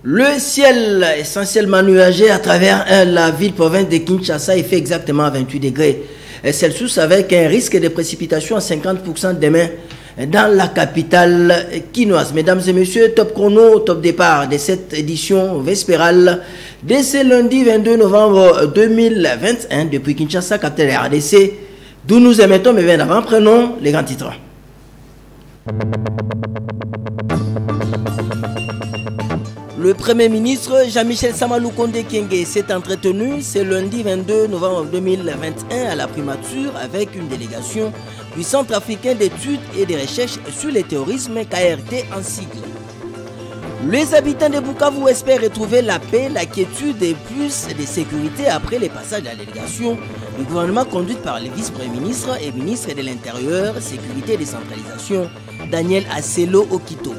Le ciel essentiellement nuagé à travers la ville-province de Kinshasa, il fait exactement 28 degrés Celsius avec un risque de précipitation à 50% demain dans la capitale quinoise. Mesdames et messieurs, top chrono, top départ de cette édition vespérale dès ce lundi 22 novembre 2021 depuis Kinshasa, capitale de la RDC, d'où nous émettons, mais bien avant, prenons les grands titres. Le Premier ministre Jean-Michel Sama Lukonde Kyenge s'est entretenu ce lundi 22 novembre 2021 à la primature avec une délégation du Centre africain d'études et de recherches sur le terrorisme KRT en sigle. Les habitants de Bukavu espèrent retrouver la paix, la quiétude et plus de sécurité après le passage de la délégation du gouvernement conduite par le vice-premier ministre et ministre de l'Intérieur, Sécurité et Décentralisation, Daniel Asselo Okito.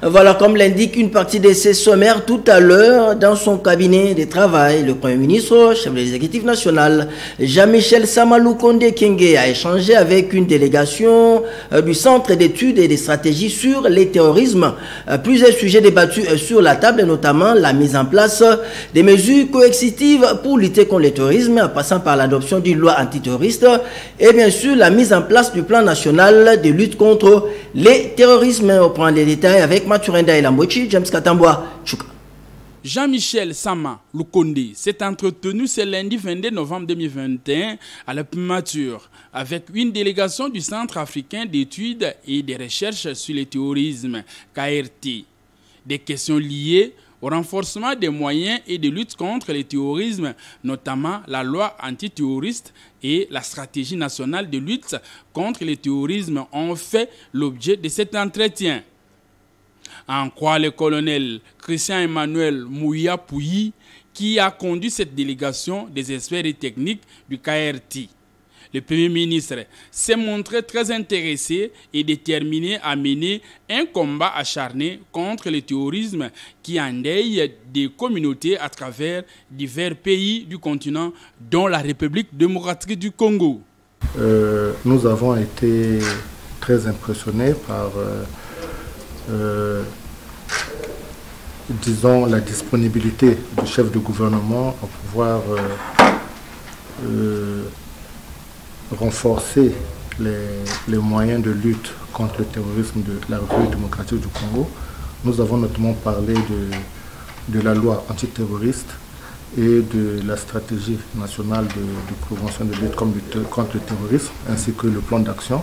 Voilà, comme l'indique une partie de ses sommaires tout à l'heure dans son cabinet de travail, le Premier ministre, chef de l'exécutif national, Jean-Michel Sama Lukonde Kyenge a échangé avec une délégation du Centre d'études et de stratégies sur les terrorismes. Plusieurs sujets débattus sur la table, notamment la mise en place des mesures coercitives pour lutter contre le terrorisme, en passant par l'adoption d'une loi antiterroriste et bien sûr la mise en place du plan national de lutte contre les terrorismes. On prend les détails avec Maturenda et Lambochi, James Katambwa, Chouka. Jean-Michel Sama Lukonde s'est entretenu ce lundi 22 novembre 2021 à la primature avec une délégation du Centre africain d'études et de recherches sur le terrorisme, KRT. Des questions liées au renforcement des moyens et de lutte contre le terrorisme, notamment la loi antiterroriste et la stratégie nationale de lutte contre le terrorisme, ont fait l'objet de cet entretien. En croit le colonel Christian Emmanuel Mouya Pouyi, qui a conduit cette délégation des experts et techniques du KRT. Le Premier ministre s'est montré très intéressé et déterminé à mener un combat acharné contre le terrorisme qui endeuille des communautés à travers divers pays du continent, dont la République démocratique du Congo. Nous avons été très impressionnés par disons, la disponibilité du chef de gouvernement à pouvoir renforcer les moyens de lutte contre le terrorisme de la République démocratique du Congo. Nous avons notamment parlé de la loi antiterroriste et de la stratégie nationale de prévention de lutte contre le terrorisme, ainsi que le plan d'action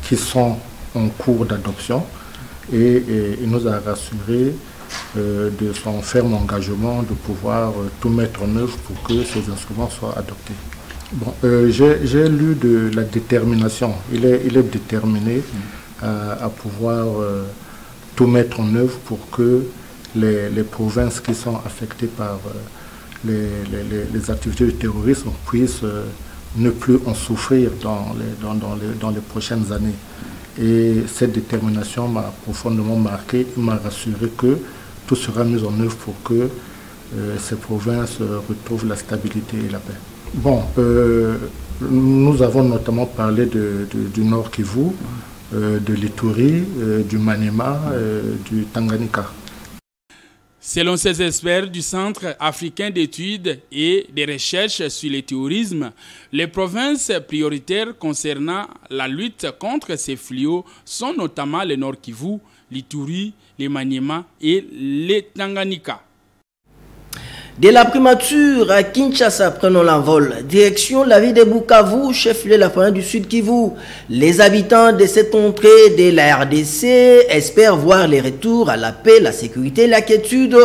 qui sont en cours d'adoption. Et il nous a rassuré de son ferme engagement de pouvoir tout mettre en œuvre pour que ces instruments soient adoptés. Bon, j'ai lu de la détermination. Il est déterminé à pouvoir tout mettre en œuvre pour que les provinces qui sont affectées par les activités de terrorisme puissent ne plus en souffrir dans les prochaines années. Et cette détermination m'a profondément marqué, m'a rassuré que tout sera mis en œuvre pour que ces provinces retrouvent la stabilité et la paix. Bon, nous avons notamment parlé du Nord Kivu, de l'Ituri, du Maniema, du Tanganyika. Selon ces experts du Centre africain d'études et de recherches sur le terrorisme, les provinces prioritaires concernant la lutte contre ces fléaux sont notamment le Nord Kivu, l'Ituri, le Maniema et le Tanganyika. De la primature à Kinshasa, prenons l'envol. Direction la ville de Bukavu, chef-lieu de la province du Sud Kivu. Les habitants de cette entrée de la RDC espèrent voir les retours à la paix, la sécurité et la quiétude.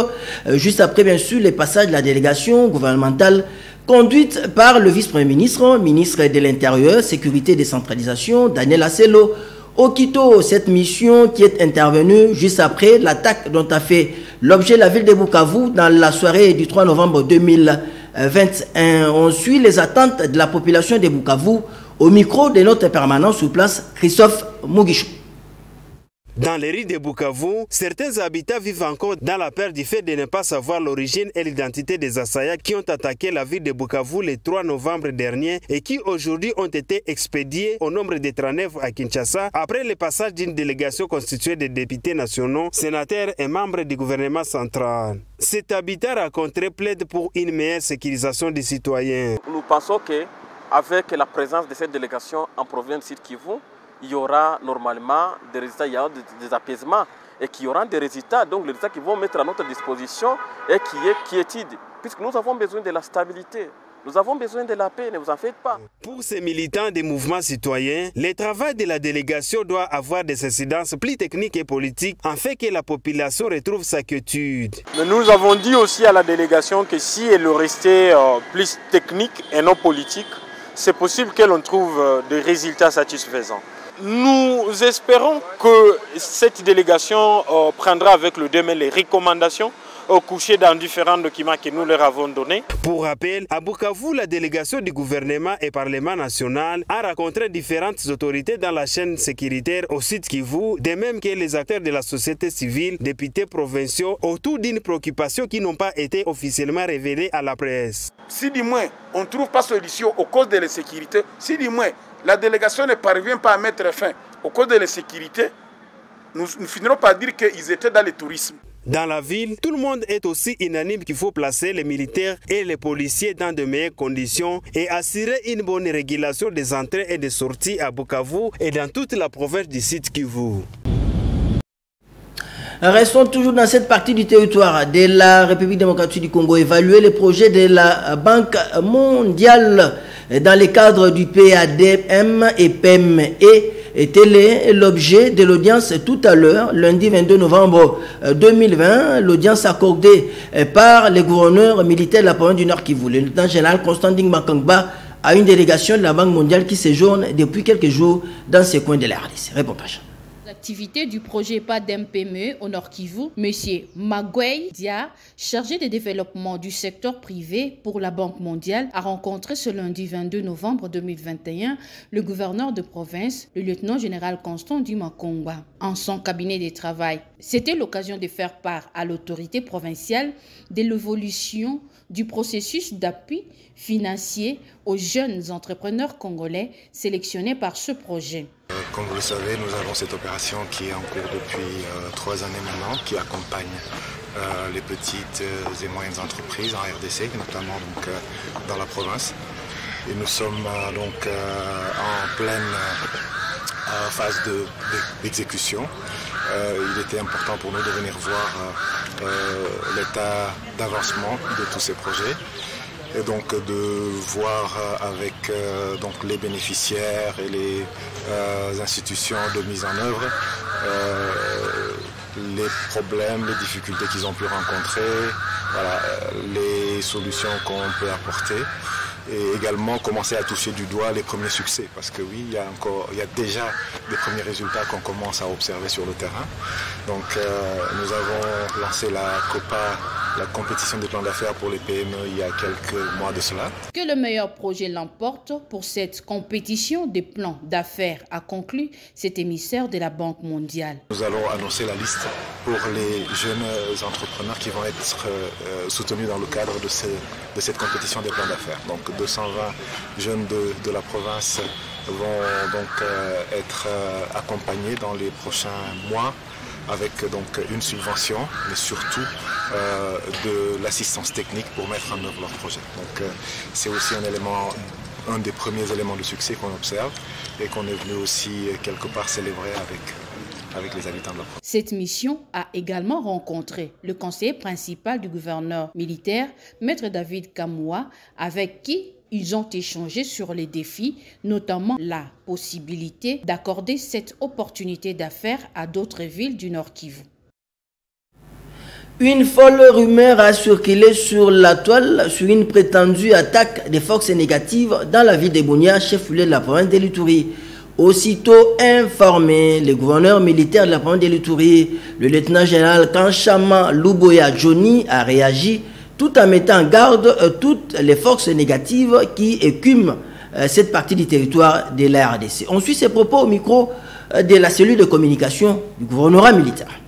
Juste après, bien sûr, le passage de la délégation gouvernementale conduite par le vice-premier ministre, ministre de l'Intérieur, Sécurité et Décentralisation, Daniel Asselo Okito. Cette mission qui est intervenue juste après l'attaque dont a fait l'objet la ville de Bukavu dans la soirée du 3 novembre 2021. On suit les attentes de la population de Bukavu au micro de notre permanent sur place, Christophe Mugisho. Dans les rues de Bukavu, certains habitants vivent encore dans la peur du fait de ne pas savoir l'origine et l'identité des assaillants qui ont attaqué la ville de Bukavu le 3 novembre dernier et qui aujourd'hui ont été expédiés au nombre de 39 à Kinshasa après le passage d'une délégation constituée de députés nationaux, sénateurs et membres du gouvernement central. Cet habitant rencontré plaide pour une meilleure sécurisation des citoyens. Nous pensons qu'avec la présence de cette délégation en provenance de Sud Kivu, il y aura normalement des résultats, il y aura des apaisements et qu'il y aura des résultats, donc les résultats qui vont mettre à notre disposition et qui est quiétude, puisque nous avons besoin de la stabilité. Nous avons besoin de la paix, ne vous en faites pas. Pour ces militants des mouvements citoyens, le travail de la délégation doit avoir des incidences plus techniques et politiques afin que la population retrouve sa quiétude. Mais nous avons dit aussi à la délégation que si elle restait plus technique et non politique, c'est possible que l'on trouve des résultats satisfaisants. Nous espérons que cette délégation prendra avec le demain les recommandations couchées dans différents documents que nous leur avons donnés. Pour rappel, à Bukavu, la délégation du gouvernement et Parlement national a rencontré différentes autorités dans la chaîne sécuritaire au Sud Kivu, de même que les acteurs de la société civile, députés provinciaux, autour d'une préoccupation qui n'ont pas été officiellement révélée à la presse. Si du moins on ne trouve pas solution aux causes de l'insécurité, si du moins la délégation ne parvient pas à mettre fin aux causes de l'insécurité, nous finirons par dire qu'ils étaient dans le tourisme. Dans la ville, tout le monde est aussi unanime qu'il faut placer les militaires et les policiers dans de meilleures conditions et assurer une bonne régulation des entrées et des sorties à Bukavu et dans toute la province du Sud Kivu. Restons toujours dans cette partie du territoire de la République démocratique du Congo. Évaluer les projets de la Banque mondiale dans le cadre du PADM et PEM. Et tel est l'objet de l'audience tout à l'heure, lundi 22 novembre 2020, l'audience accordée par les gouverneurs militaires de la province du Nord Kivu. Le lieutenant général Constantin Makangba a une délégation de la Banque mondiale qui séjourne depuis quelques jours dans ces coins de la RDC. Reportage. L'activité du projet PADM-PME au Nord Kivu, M. Magwey Dia, chargé de développement du secteur privé pour la Banque mondiale, a rencontré ce lundi 22 novembre 2021 le gouverneur de province, le lieutenant général Constant Makongba, en son cabinet de travail. C'était l'occasion de faire part à l'autorité provinciale de l'évolution du processus d'appui financier aux jeunes entrepreneurs congolais sélectionnés par ce projet. Comme vous le savez, nous avons cette opération qui est en cours depuis 3 années maintenant, qui accompagne les petites et moyennes entreprises en RDC, notamment donc, dans la province. Et nous sommes donc en pleine phase d'exécution. Il était important pour nous de venir voir l'état d'avancement de tous ces projets. Et donc de voir avec donc les bénéficiaires et les institutions de mise en œuvre les problèmes, les difficultés qu'ils ont pu rencontrer, voilà, les solutions qu'on peut apporter. Et également commencer à toucher du doigt les premiers succès, parce que oui, il y a déjà des premiers résultats qu'on commence à observer sur le terrain. Donc nous avons lancé la COPA, la compétition des plans d'affaires pour les PME, il y a quelques mois de cela. Que le meilleur projet l'emporte pour cette compétition des plans d'affaires, a conclu cet émissaire de la Banque mondiale. Nous allons annoncer la liste pour les jeunes entrepreneurs qui vont être soutenus dans le cadre de cette compétition des plans d'affaires. Donc 220 jeunes de la province vont donc être accompagnés dans les prochains mois avec donc une subvention, mais surtout de l'assistance technique pour mettre en œuvre leur projet. Donc c'est aussi un des premiers éléments de succès qu'on observe et qu'on est venu aussi quelque part célébrer avec les habitants de la province. Cette mission a également rencontré le conseiller principal du gouverneur militaire, Maître David Kamoua, avec qui ils ont échangé sur les défis, notamment la possibilité d'accorder cette opportunité d'affaires à d'autres villes du Nord Kivu. Une folle rumeur a circulé sur la toile sur une prétendue attaque des forces négatives dans la ville de Bunia, chef-lieu de la province de l'Ituri. Aussitôt informé, le gouverneur militaire de la province de l'Ituri, le lieutenant général Kanchama Luboya Johnny, a réagi tout en mettant en garde toutes les forces négatives qui écument cette partie du territoire de la RDC. On suit ces propos au micro de la cellule de communication du gouvernorat militaire.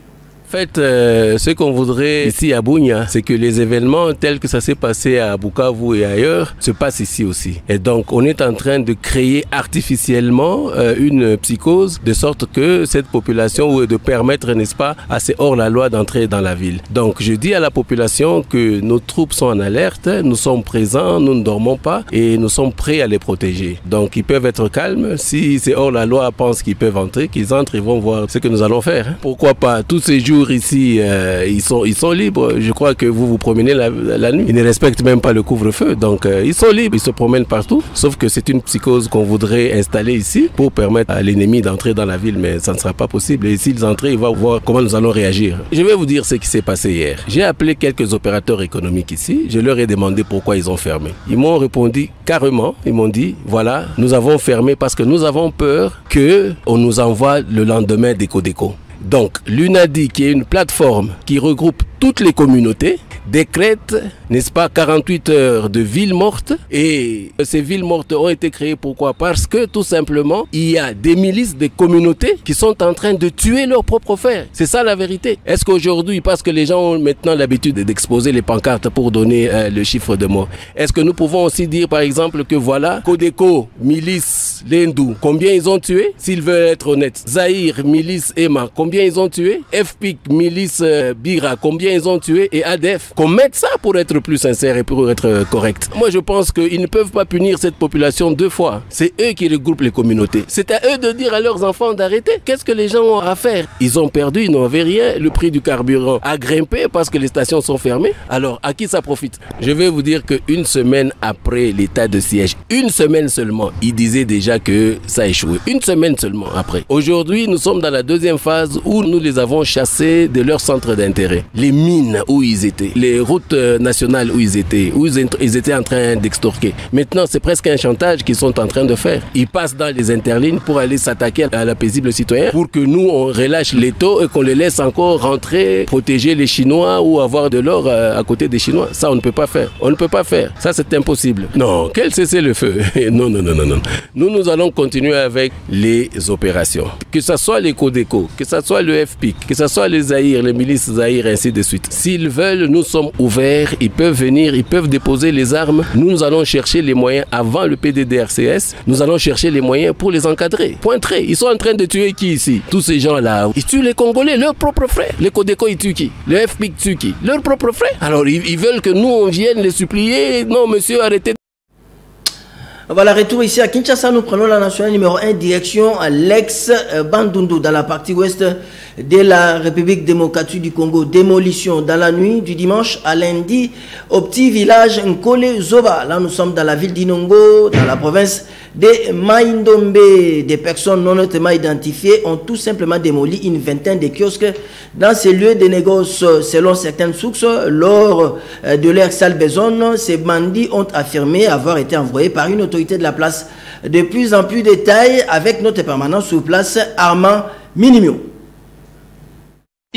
En fait, ce qu'on voudrait ici à Bunia, c'est que les événements tels que ça s'est passé à Bukavu et ailleurs se passent ici aussi. Et donc, on est en train de créer artificiellement une psychose de sorte que cette population, ou de permettre, n'est-ce pas, à ces hors-la-loi d'entrer dans la ville. Donc, je dis à la population que nos troupes sont en alerte, nous sommes présents, nous ne dormons pas et nous sommes prêts à les protéger. Donc, ils peuvent être calmes. Si ces hors-la-loi pensent qu'ils peuvent entrer, qu'ils entrent, ils vont voir ce que nous allons faire. Pourquoi pas tous ces jours ici, ils sont libres. Je crois que vous vous promenez la nuit. Ils ne respectent même pas le couvre-feu. Donc, ils sont libres, ils se promènent partout. Sauf que c'est une psychose qu'on voudrait installer ici pour permettre à l'ennemi d'entrer dans la ville. Mais ça ne sera pas possible. Et s'ils entrent, ils vont voir comment nous allons réagir. Je vais vous dire ce qui s'est passé hier. J'ai appelé quelques opérateurs économiques ici. Je leur ai demandé pourquoi ils ont fermé. Ils m'ont répondu carrément. Ils m'ont dit, voilà, nous avons fermé parce que nous avons peur qu'on nous envoie le lendemain des Codeco. Donc, l'UNADI, qui est une plateforme qui regroupe toutes les communautés, décrète, n'est-ce pas, 48 heures de villes mortes. Et ces villes mortes ont été créées pourquoi? Parce que tout simplement, il y a des milices, des communautés qui sont en train de tuer leurs propres frères. C'est ça la vérité. Est-ce qu'aujourd'hui, parce que les gens ont maintenant l'habitude d'exposer les pancartes pour donner le chiffre de morts, est-ce que nous pouvons aussi dire par exemple que voilà, Codeco, milice, Lendou, combien ils ont tué? S'ils veulent être honnêtes. Zahir, milice, Emma, combien ils ont tué? FPIC, milice, Bira, combien ils ont tué? Et ADF, qu'on mette ça pour être plus sincère et pour être correct. Moi, je pense qu'ils ne peuvent pas punir cette population deux fois. C'est eux qui regroupent les communautés. C'est à eux de dire à leurs enfants d'arrêter. Qu'est-ce que les gens ont à faire? Ils ont perdu, ils n'avaient rien. Le prix du carburant a grimpé parce que les stations sont fermées. Alors, à qui ça profite? Je vais vous dire qu'une semaine après l'état de siège, une semaine seulement, ils disaient déjà que ça a échoué. Une semaine seulement après. Aujourd'hui, nous sommes dans la deuxième phase où nous les avons chassés de leur centre d'intérêt. Les mines où ils étaient, les routes nationales où ils étaient en train d'extorquer. Maintenant, c'est presque un chantage qu'ils sont en train de faire. Ils passent dans les interlignes pour aller s'attaquer à la paisible citoyen pour que nous, on relâche les taux et qu'on les laisse encore rentrer, protéger les Chinois ou avoir de l'or à côté des Chinois. Ça, on ne peut pas faire. On ne peut pas faire. Ça, c'est impossible. Non, quel cessez-le-feu? Non, non, non, non, non. Nous allons continuer avec les opérations. Que ce soit les Codeco, que ce soit le FPIC, que ce soit les Zahir, les milices Zahir, ainsi de suite. S'ils veulent, nous sommes ouverts, ils peuvent venir, ils peuvent déposer les armes. Nous allons chercher les moyens avant le PDDRCS. Nous allons chercher les moyens pour les encadrer. Pointré, ils sont en train de tuer qui ici? Tous ces gens-là, ils tuent les Congolais, leurs propres frères. Les Codeco, ils tuent qui? Le FPIC tue qui? Leurs propres frères. Alors, ils veulent que nous, on vienne les supplier. Non, monsieur, arrêtez. Voilà, retour ici à Kinshasa, nous prenons la nationale numéro 1, direction à l'ex-Bandundu, dans la partie ouest de la République démocratique du Congo. Démolition dans la nuit du dimanche à lundi au petit village Nkole Zoba. Là, nous sommes dans la ville d'Inongo, dans la province de Maïndombe. Des personnes non notamment identifiées ont tout simplement démoli une vingtaine de kiosques dans ces lieux de négoce. Selon certaines sources, lors de leur sale besogne, ces bandits ont affirmé avoir été envoyés par une autorité de la place. De plus en plus de détails avec notre permanent sur place, Armand Minimio.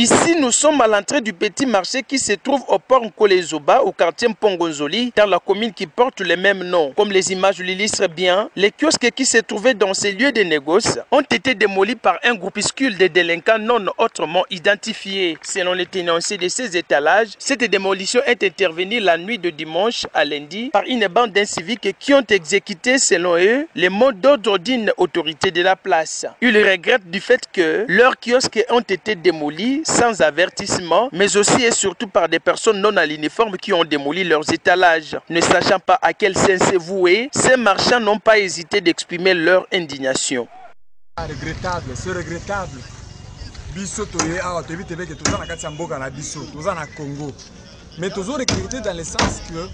Ici, nous sommes à l'entrée du petit marché qui se trouve au port Nkole Zoba, au quartier Mpongonzoli, dans la commune qui porte le même nom. Comme les images l'illustrent bien, les kiosques qui se trouvaient dans ces lieux de négoce ont été démolis par un groupuscule de délinquants non autrement identifiés. Selon les tenanciers de ces étalages, cette démolition est intervenue la nuit de dimanche à lundi par une bande d'inciviques qui ont exécuté, selon eux, les mots d'ordre d'une autorité de la place. Ils regrettent du fait que leurs kiosques ont été démolis sans avertissement, mais aussi et surtout par des personnes non à l'uniforme qui ont démoli leurs étalages. Ne sachant pas à quel sens c'est voué, ces marchands n'ont pas hésité d'exprimer leur indignation. Regrettable, c'est regrettable. Biso toye awa to évite que tout ça na kati ya mboka na biso, tout ça na Congo. Mais toujours recruté dans le sens que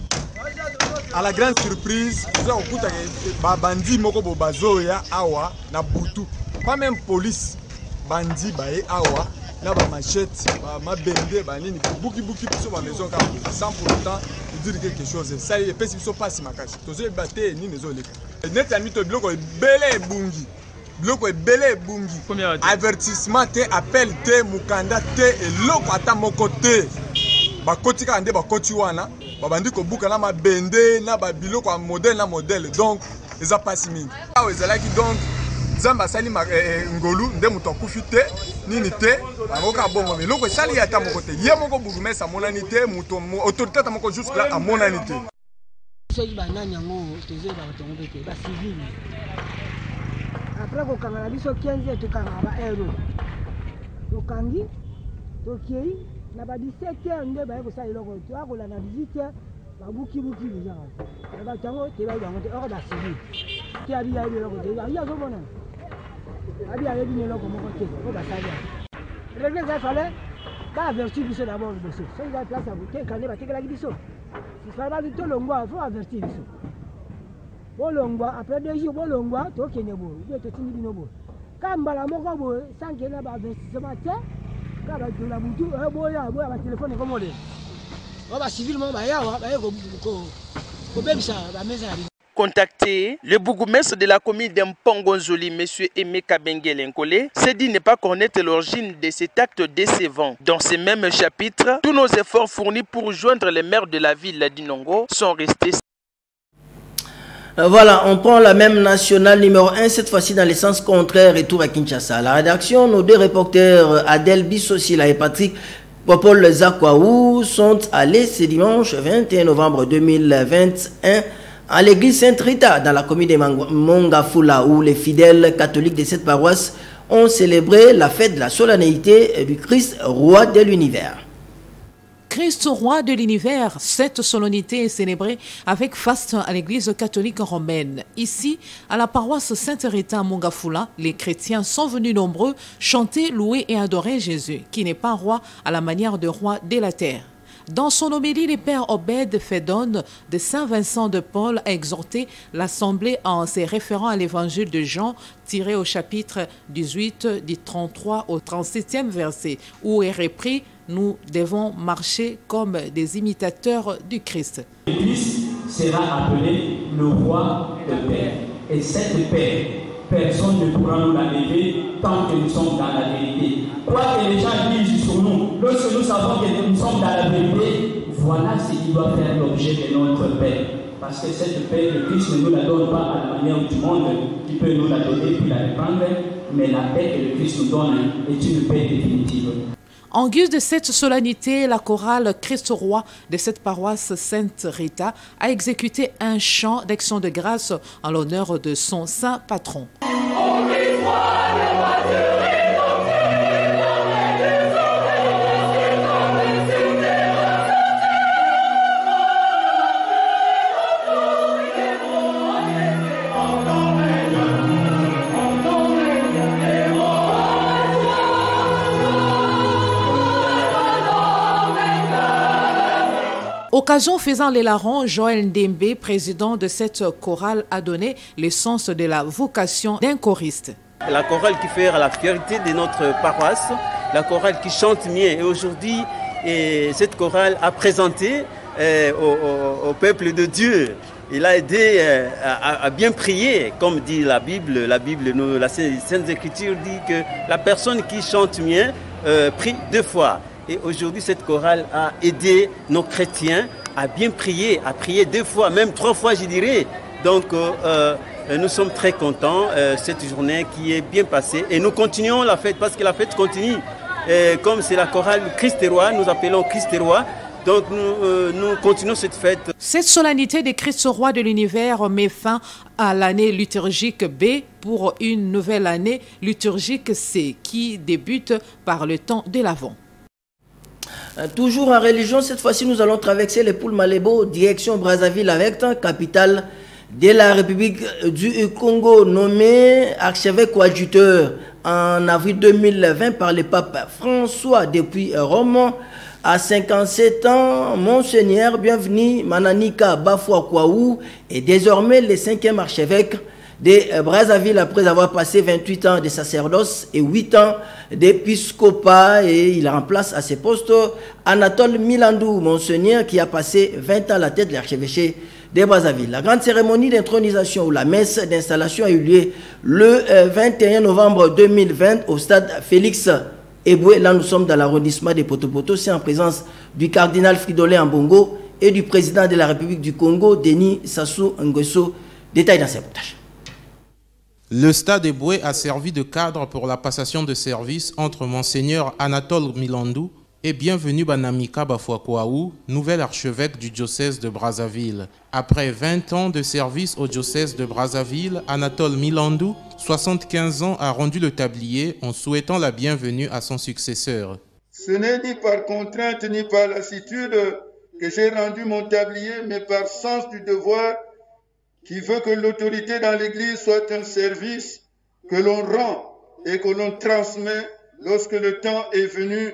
à la grande surprise, nous avons okuta ba bandi moko bo bazoya awa na butu. Pas même police bandi bae awa. Là, ma machette, ma bende, nini, buki sur ma maison, sans pour autant dire quelque chose. Ça y est, peut-être qu'ils pas si ma cache. Tous les bâtés, ni les autres. Net à mito bloc est belé bungi. Bloc est belé bungi. Avertissement, te appel, te mukanda, te et l'eau à mon côté. Bakoti kande bakoti wana. Babandi ko buka na ma bende, na babilo ko modèle na modèle. Donc, ils a pas si mingi. Ah, ils là qui donc. Nzamba sali ngolu nde muto akufi te nini te bangoka bongo mais loko sali ata moko te ye moko bourgmestre amonani te muto autorité ta moko jusque là amonani te soki banani yango tozoyeba batongo mpe te bacivile après kokanga na biso 15 tokanga ba ero tokangi tokei na ba 17h nde baye kosala eloko toakola na 18h babukibuki déjà bato yango tebai bango te oko bacivile te abi yayebi eloko te abi azomona abi yayebi eloko moko te o basali regle eza fale baavertir biso d'abord liboso soki eza place ya kotekande batekelaki biso sifale bazi tolongwa fo avertir biso bolongwa après 2 jours bolongwa tokende boye ube totindi bino boye ka mbala moko boye sanke na baavertissement te ka badola butu boya batelefone komode o bacivile mo bayawa baye kobebisa bamesa ya Contacté, le bourgmestre de la commune d'Mpongonzoli, M. Aimé Kabengele Nkole, s'est dit ne pas connaître l'origine de cet acte décevant. Dans ce même chapitre, tous nos efforts fournis pour joindre les maires de la ville d'Inongo sont restés. Voilà, on prend la même nationale numéro 1, cette fois-ci dans le sens contraire, retour à Kinshasa. La rédaction, nos deux reporters, Adèle Bissosila et Patrick Popol Zakwaou, sont allés ce dimanche 21 novembre 2021 à l'église Sainte-Rita dans la commune de Mongafula, où les fidèles catholiques de cette paroisse ont célébré la fête de la solennité du Christ, roi de l'univers. Christ, roi de l'univers, cette solennité est célébrée avec faste à l'église catholique romaine. Ici, à la paroisse Sainte-Rita à Mongafula, les chrétiens sont venus nombreux chanter, louer et adorer Jésus, qui n'est pas roi à la manière de roi de la terre. Dans son homélie, le père Obed Fedon de Saint-Vincent de Paul a exhorté l'Assemblée en se référant à l'évangile de Jean, tiré au chapitre 18 du 33 au 37e verset, où est repris « Nous devons marcher comme des imitateurs du Christ ». Le Christ sera appelé le roi de paix. Et cette paix, personne ne pourra nous la lever tant que nous sommes dans la vérité. Quoi que les gens disent sur nous, lorsque nous savons que nous sommes dans la vérité, voilà ce qui doit faire l'objet de notre paix. Parce que cette paix, le Christ ne nous la donne pas à la manière du monde qui peut nous la donner puis la reprendre, mais la paix que le Christ nous donne est une paix définitive. En guise de cette solennité, la chorale Christ roi de cette paroisse Sainte-Rita a exécuté un chant d'action de grâce en l'honneur de son saint patron. Occasion faisant les larrons, Joël Ndembe, président de cette chorale, a donné le sens de la vocation d'un choriste. La chorale qui fait la fierté de notre paroisse, la chorale qui chante mieux. Et aujourd'hui, cette chorale a présenté au peuple de Dieu. Il a aidé à bien prier, comme dit la Bible. La Sainte Écriture dit que la personne qui chante mieux prie 2 fois. Et aujourd'hui, cette chorale a aidé nos chrétiens à bien prier, à prier 2 fois, même 3 fois, je dirais. Donc, nous sommes très contents cette journée qui est bien passée. Et nous continuons la fête parce que la fête continue. Et comme c'est la chorale Christ est roi, nous appelons Christ est roi. Donc, nous continuons cette fête. Cette solennité de Christ roi de l'univers met fin à l'année liturgique B pour une nouvelle année liturgique C qui débute par le temps de l'Avent. Toujours en religion, cette fois-ci nous allons traverser les Poules Malébo, direction Brazzaville avec capitale de la République du Congo, nommé archevêque coadjuteur en avril 2020 par le pape François depuis Rome. À 57 ans, Monseigneur Bienvenu Mananika Bafwa Kwaou est désormais le 5e archevêque de Brazzaville après avoir passé 28 ans de sacerdoce et 8 ans d'épiscopat, et il remplace à ce poste Anatole Milandou, Monseigneur qui a passé 20 ans à la tête de l'archevêché de Brazzaville. La grande cérémonie d'intronisation ou la messe d'installation a eu lieu le 21 novembre 2020 au stade Félix Eboué. Là nous sommes dans l'arrondissement de Potopoto, c'est en présence du cardinal Fridolin Ambongo et du président de la République du Congo, Denis Sassou Nguesso. Détail dans ces reportages. Le stade Eboué a servi de cadre pour la passation de service entre Monseigneur Anatole Milandou et Bienvenu Banamika Bafuakwaou, nouvel archevêque du diocèse de Brazzaville. Après 20 ans de service au diocèse de Brazzaville, Anatole Milandou, 75 ans, a rendu le tablier en souhaitant la bienvenue à son successeur. Ce n'est ni par contrainte ni par lassitude que j'ai rendu mon tablier, mais par sens du devoir qui veut que l'autorité dans l'Église soit un service que l'on rend et que l'on transmet lorsque le temps est venu.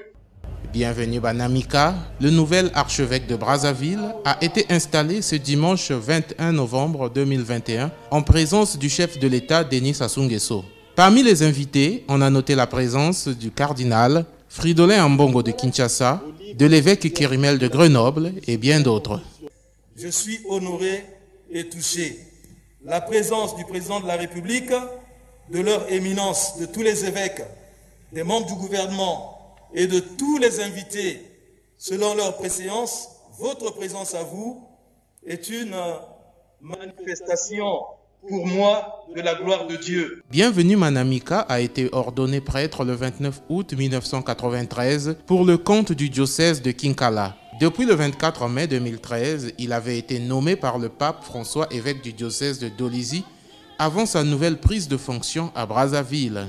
Bienvenu Banamika, le nouvel archevêque de Brazzaville, a été installé ce dimanche 21 novembre 2021 en présence du chef de l'État Denis Sassou Nguesso. Parmi les invités, on a noté la présence du cardinal Fridolin Ambongo de Kinshasa, de l'évêque Kérimel de Grenoble et bien d'autres. Je suis honoré et touché. La présence du président de la République, de leur éminence, de tous les évêques, des membres du gouvernement et de tous les invités, selon leur préséance, votre présence à vous est une manifestation pour moi de la gloire de Dieu. Bienvenu Banamika a été ordonné prêtre le 29 août 1993 pour le compte du diocèse de Kinkala. Depuis le 24 mai 2013, il avait été nommé par le pape François, évêque du diocèse de Dolisie, avant sa nouvelle prise de fonction à Brazzaville.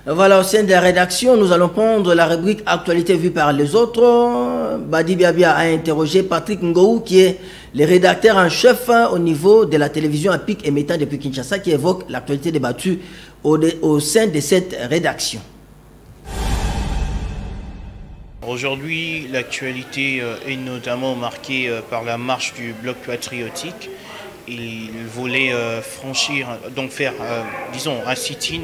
Voilà, au sein de la rédaction, nous allons prendre la rubrique Actualité vue par les autres. Badi Biabia a interrogé Patrick Ngou, qui est le rédacteur en chef au niveau de la télévision à pic émettant depuis Kinshasa, qui évoque l'actualité débattue au sein de cette rédaction. Aujourd'hui, l'actualité est notamment marquée par la marche du bloc patriotique. Il voulait faire un sit-in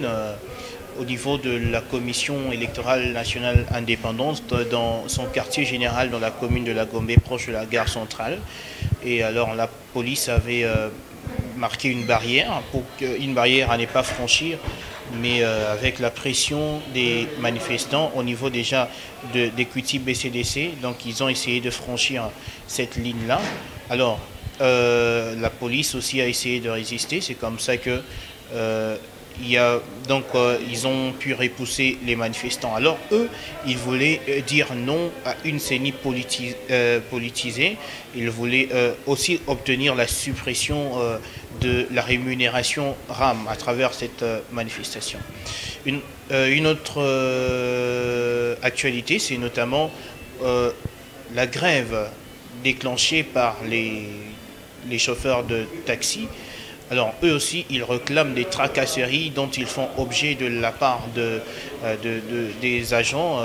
au niveau de la commission électorale nationale indépendante dans son quartier général dans la commune de la Gombe, proche de la gare centrale. Et alors la police avait marqué une barrière à ne pas franchir, mais avec la pression des manifestants au niveau déjà des QT BCDC, donc ils ont essayé de franchir cette ligne-là. Alors la police aussi a essayé de résister, c'est comme ça que ils ont pu repousser les manifestants. Alors eux, ils voulaient dire non à une CENI politisée. Ils voulaient aussi obtenir la suppression de la rémunération RAM à travers cette manifestation. Une autre actualité, c'est notamment la grève déclenchée par les chauffeurs de taxi. Alors eux aussi, ils réclament des tracasseries dont ils font objet de la part des agents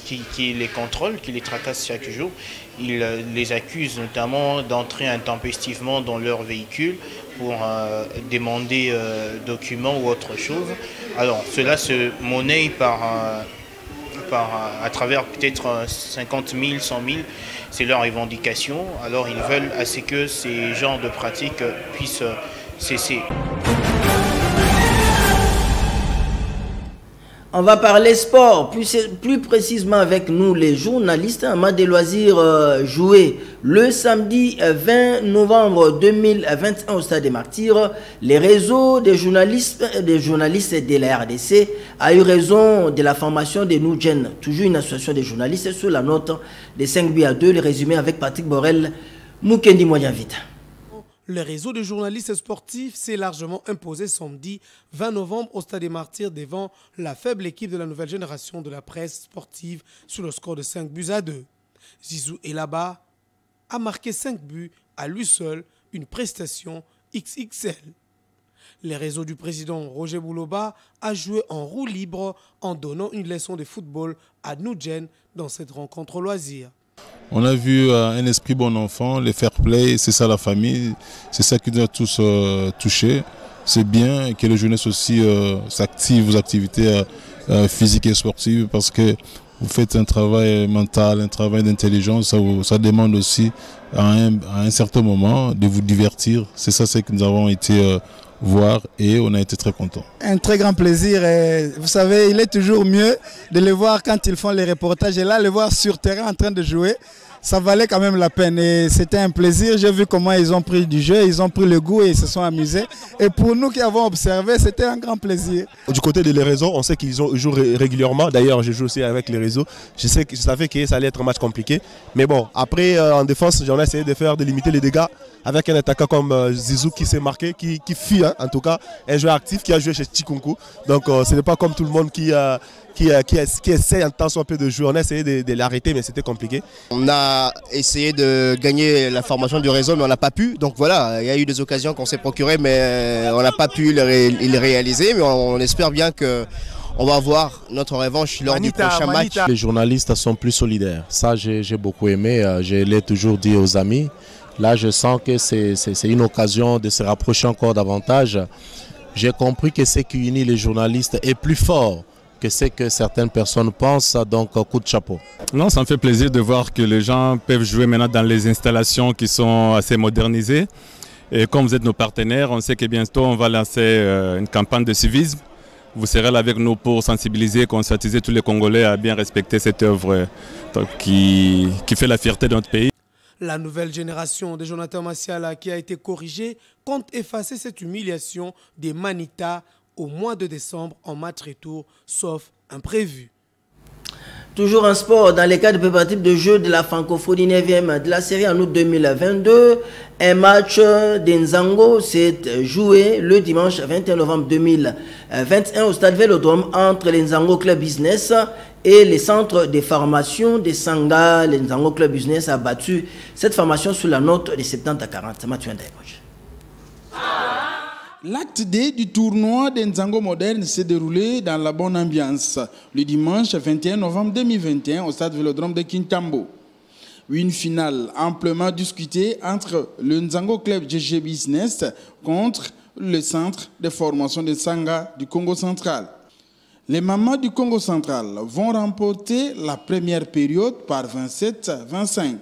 qui les contrôlent, qui les tracassent chaque jour. Ils les accusent notamment d'entrer intempestivement dans leur véhicule pour demander documents ou autre chose. Alors cela se monnaie à travers peut-être 50 000, 100 000. C'est leur revendication. Alors ils veulent à ce que ces genres de pratiques puissent cesser. On va parler sport, plus précisément avec nous les journalistes. Un match des loisirs joué le samedi 20 novembre 2021 au Stade des Martyrs. Les réseaux des journalistes de la RDC a eu raison de la formation de Noudjen, toujours une association des journalistes, sur la note de 5-2. Le résumé avec Patrick Borel, Mukendi Moyen Vita. Le réseau de journalistes sportifs s'est largement imposé samedi 20 novembre au Stade des Martyrs devant la faible équipe de la nouvelle génération de la presse sportive sur le score de 5-2. Zizou Elaba a marqué 5 buts à lui seul, une prestation XXL. Le réseau du président Roger Bouloba a joué en roue libre en donnant une leçon de football à Noudjen dans cette rencontre loisir. On a vu un esprit bon enfant, le fair play, c'est ça la famille, c'est ça qui doit tous toucher. C'est bien que les jeunesses aussi s'activent aux activités physiques et sportives parce que vous faites un travail mental, un travail d'intelligence, ça demande aussi à un certain moment de vous divertir. C'est ça que nous avons été voir et on a été très contents. Un très grand plaisir et vous savez, il est toujours mieux de les voir quand ils font les reportages et là, les voir sur terrain en train de jouer. ça valait quand même la peine et c'était un plaisir. J'ai vu comment ils ont pris du jeu, ils ont pris le goût et ils se sont amusés. Et pour nous qui avons observé, c'était un grand plaisir. Du côté des réseaux, on sait qu'ils jouent régulièrement. D'ailleurs, je joue aussi avec les réseaux. Je savais que ça allait être un match compliqué. Mais bon, après, en défense, j'en ai essayé de limiter les dégâts avec un attaquant comme Zizou qui s'est marqué, qui fuit, hein, en tout cas, un joueur actif qui a joué chez Chikunku. Donc, ce n'est pas comme tout le monde qui essaie en tant soit peu de jouer. On a essayé de l'arrêter, mais c'était compliqué. On a essayé de gagner la formation du réseau, mais on n'a pas pu. Donc voilà, il y a eu des occasions qu'on s'est procurées, mais on n'a pas pu les réaliser. Mais on espère bien qu'on va avoir notre revanche lors du prochain match. Les journalistes sont plus solidaires. Ça, j'ai beaucoup aimé. Je l'ai toujours dit aux amis. Là, je sens que c'est une occasion de se rapprocher encore davantage. J'ai compris que ce qui unit les journalistes est plus fort que ce que certaines personnes pensent, donc coup de chapeau. Non, ça me fait plaisir de voir que les gens peuvent jouer maintenant dans les installations qui sont assez modernisées. Et comme vous êtes nos partenaires, on sait que bientôt on va lancer une campagne de civisme. Vous serez là avec nous pour sensibiliser et conscientiser tous les Congolais à bien respecter cette œuvre qui fait la fierté de notre pays. La nouvelle génération de Jonathan Massiala qui a été corrigée compte effacer cette humiliation des Manitas au mois de décembre en match retour, sauf imprévu. Toujours en sport, dans les cas de préparatifs de jeu de la francophonie 9e de la série en août 2022, un match d'Nzango s'est joué le dimanche 21 novembre 2021 au stade Vélodrome entre les Nzango Club Business et les centres de formation de Sanga. Les Nzango Club Business a battu cette formation sous la note de 70 à 40. L'acte D du tournoi des Nzango Moderne s'est déroulé dans la bonne ambiance le dimanche 21 novembre 2021 au stade Vélodrome de Kintambo. Une finale amplement discutée entre le Nzango Club GG Business contre le centre de formation de Sanga du Congo central. Les mamans du Congo central vont remporter la première période par 27-25.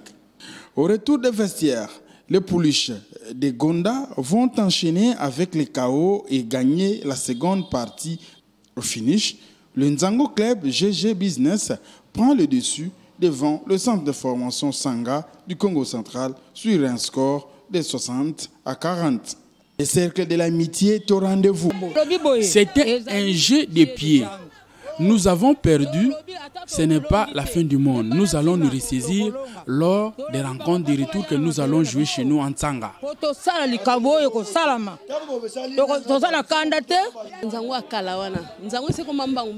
Au retour des vestiaires, les pouliches des Gonda vont enchaîner avec les KO et gagner la seconde partie. Au finish, le Nzango Club GG Business prend le dessus devant le centre de formation Sanga du Congo central sur un score de 60 à 40. Le cercle de l'amitié est au rendez-vous. C'était un jeu de pied. Nous avons perdu. Ce n'est pas la fin du monde. Nous allons nous ressaisir lors des rencontres de retour que nous allons jouer chez nous en Tsanga.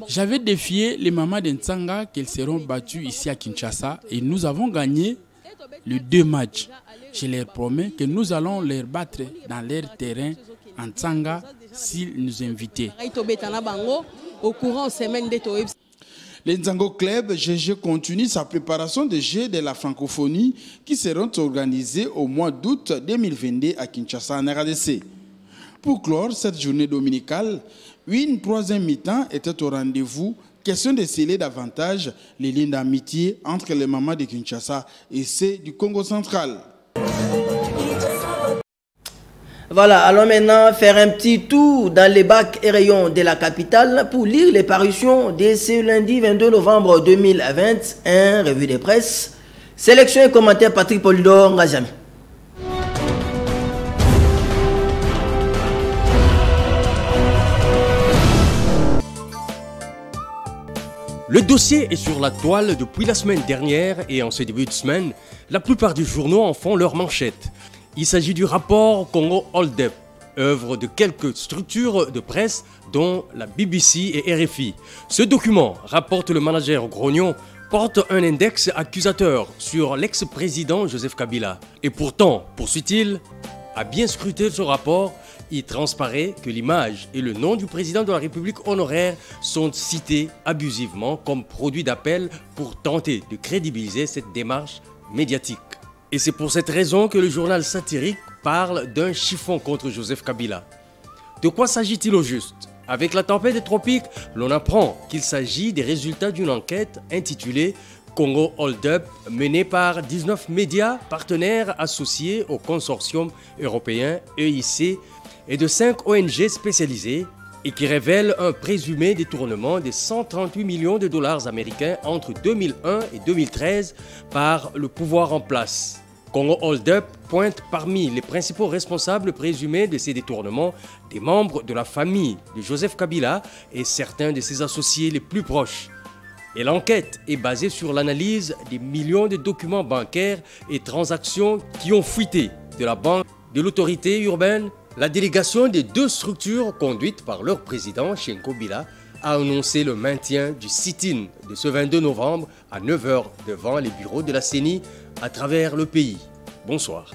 J'avais défié les mamans de Tsanga qu'elles seront battues ici à Kinshasa et nous avons gagné les 2 matchs. Je leur promets que nous allons les battre dans leur terrain en Tsanga s'ils nous invitaient. Au courant semaine de le Nzango Club GG continue sa préparation des Jeux de la francophonie qui seront organisés au mois d'août 2022 à Kinshasa en RDC. Pour clore cette journée dominicale, une troisième mi-temps était au rendez-vous. Question de sceller davantage les lignes d'amitié entre les mamans de Kinshasa et ceux du Congo central. Voilà, allons maintenant faire un petit tour dans les bacs et rayons de la capitale pour lire les parutions de ce lundi 22 novembre 2021, revue de presse. Sélection et commentaire Patrick Polidor Ngazami. Le dossier est sur la toile depuis la semaine dernière et en ce début de semaine, la plupart des journaux en font leur manchette. Il s'agit du rapport Congo Hold-up, œuvre de quelques structures de presse dont la BBC et RFI. Ce document, rapporte le manager Grognon, porte un index accusateur sur l'ex-président Joseph Kabila. Et pourtant, poursuit-il, à bien scruter ce rapport, il transparaît que l'image et le nom du président de la République honoraire sont cités abusivement comme produit d'appel pour tenter de crédibiliser cette démarche médiatique. Et c'est pour cette raison que le journal satirique parle d'un chiffon contre Joseph Kabila. De quoi s'agit-il au juste? Avec la tempête des tropiques, l'on apprend qu'il s'agit des résultats d'une enquête intitulée Congo Hold-up, menée par 19 médias partenaires associés au consortium européen EIC et de 5 ONG spécialisées et qui révèle un présumé détournement de 138 millions de dollars américains entre 2001 et 2013 par le pouvoir en place. Congo Hold Up pointe parmi les principaux responsables présumés de ces détournements des membres de la famille de Joseph Kabila et certains de ses associés les plus proches. Et l'enquête est basée sur l'analyse des millions de documents bancaires et transactions qui ont fuité de la banque de l'autorité urbaine. La délégation des deux structures conduites par leur président, Shenko Bila, a annoncé le maintien du sit-in de ce 22 novembre à 9h devant les bureaux de la CENI à travers le pays. Bonsoir.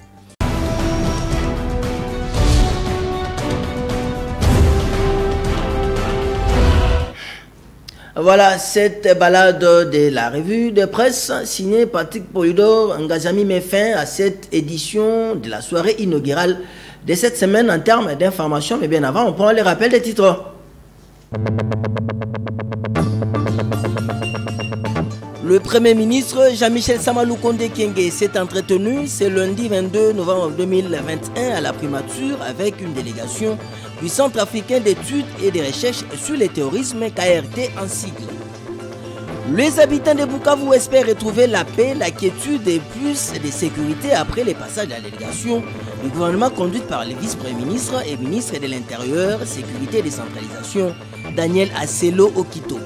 Voilà cette balade de la revue de presse signée Patrick Polidor Ngazami met fin à cette édition de la soirée inaugurale de cette semaine en termes d'information. Mais bien avant, on prend les rappels des titres. Le Premier ministre Jean-Michel Samalou Kondé Kyenge s'est entretenu ce lundi 22 novembre 2021 à la primature avec une délégation du Centre africain d'études et de recherches sur le terrorisme, KRT en sigle. Les habitants de Bukavu espèrent retrouver la paix, la quiétude et plus de sécurité après le passage de la délégation du gouvernement conduite par le vice-premier ministre et ministre de l'Intérieur, Sécurité et Décentralisation, Daniel Asselo Okito.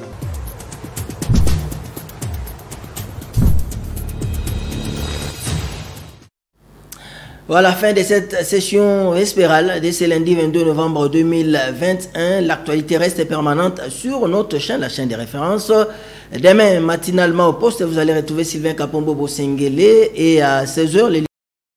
Voilà, fin de cette session vespérale de ce lundi 22 novembre 2021. L'actualité reste permanente sur notre chaîne, la chaîne des références. Demain, matinalement au poste, vous allez retrouver Sylvain Kapombo Bosengele et à 16h,